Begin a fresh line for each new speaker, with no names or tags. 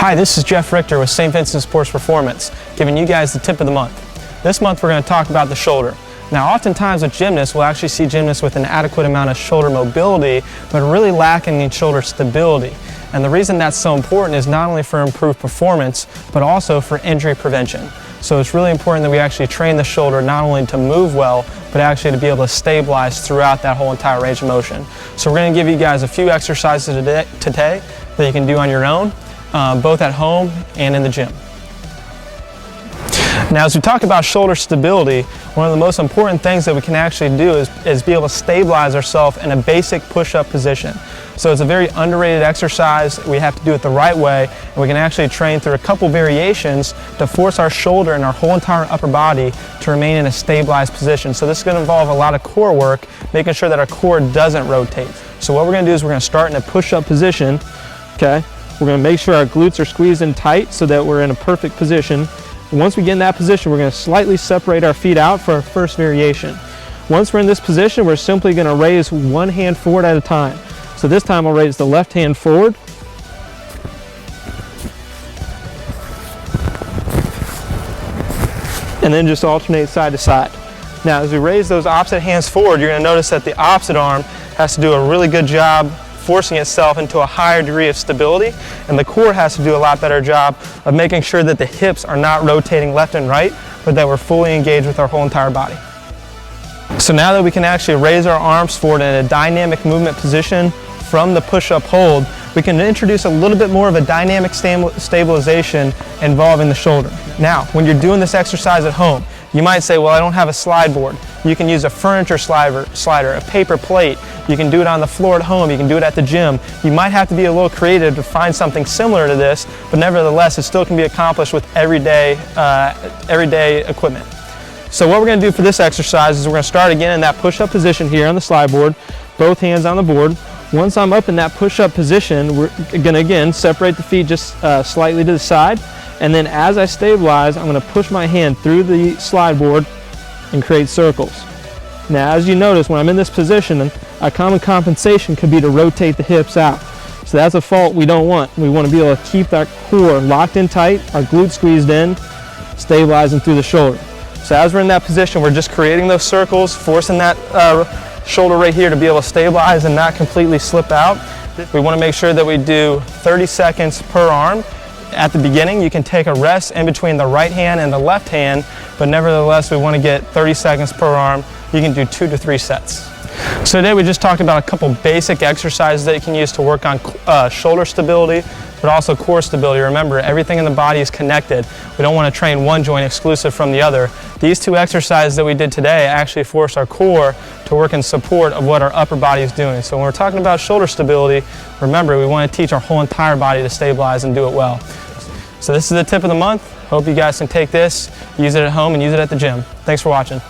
Hi, this is Jeff Richter with St. Vincent Sports Performance, giving you guys the tip of the month. This month we're going to talk about the shoulder. Now oftentimes with gymnasts, we'll actually see gymnasts with an adequate amount of shoulder mobility, but really lacking in shoulder stability. And the reason that's so important is not only for improved performance, but also for injury prevention. So it's really important that we actually train the shoulder not only to move well, but actually to be able to stabilize throughout that whole entire range of motion. So we're going to give you guys a few exercises today that you can do on your own, both at home and in the gym. Now, as we talk about shoulder stability, one of the most important things that we can actually do is be able to stabilize ourselves in a basic push-up position. So it's a very underrated exercise. We have to do it the right way, and we can actually train through a couple variations to force our shoulder and our whole entire upper body to remain in a stabilized position. So this is going to involve a lot of core work, making sure that our core doesn't rotate. So what we're going to do is we're going to start in a push-up position. Okay, we're going to make sure our glutes are squeezed in tight so that we're in a perfect position. Once we get in that position, we're going to slightly separate our feet out for our first variation. Once we're in this position, we're simply going to raise one hand forward at a time. So this time I'll raise the left hand forward. And then just alternate side to side. Now as we raise those opposite hands forward, you're going to notice that the opposite arm has to do a really good job forcing itself into a higher degree of stability, and the core has to do a lot better job of making sure that the hips are not rotating left and right, but that we're fully engaged with our whole entire body. So now that we can actually raise our arms forward in a dynamic movement position from the push-up hold, we can introduce a little bit more of a dynamic stabilization involving the shoulder. Now, when you're doing this exercise at home, you might say, well, I don't have a slide board. You can use a furniture slider, a paper plate. You can do it on the floor at home. You can do it at the gym. You might have to be a little creative to find something similar to this, but nevertheless, it still can be accomplished with everyday equipment. So what we're going to do for this exercise is we're going to start again in that push-up position here on the slide board, both hands on the board. Once I'm up in that push-up position, we're going to again separate the feet just slightly to the side. And then as I stabilize, I'm going to push my hand through the slide board and create circles. Now as you notice, when I'm in this position, a common compensation could be to rotate the hips out. So that's a fault we don't want. We want to be able to keep that core locked in tight, our glutes squeezed in, stabilizing through the shoulder. So as we're in that position, we're just creating those circles, forcing that shoulder right here to be able to stabilize and not completely slip out. We want to make sure that we do 30 seconds per arm. At the beginning, you can take a rest in between the right hand and the left hand, but nevertheless, we want to get 30 seconds per arm. You can do 2 to 3 sets. So today we just talked about a couple basic exercises that you can use to work on shoulder stability, but also core stability. Remember, everything in the body is connected. We don't want to train one joint exclusive from the other. These two exercises that we did today actually force our core to work in support of what our upper body is doing. So when we're talking about shoulder stability, remember, we want to teach our whole entire body to stabilize and do it well. So this is the tip of the month. Hope you guys can take this, use it at home, and use it at the gym. Thanks for watching.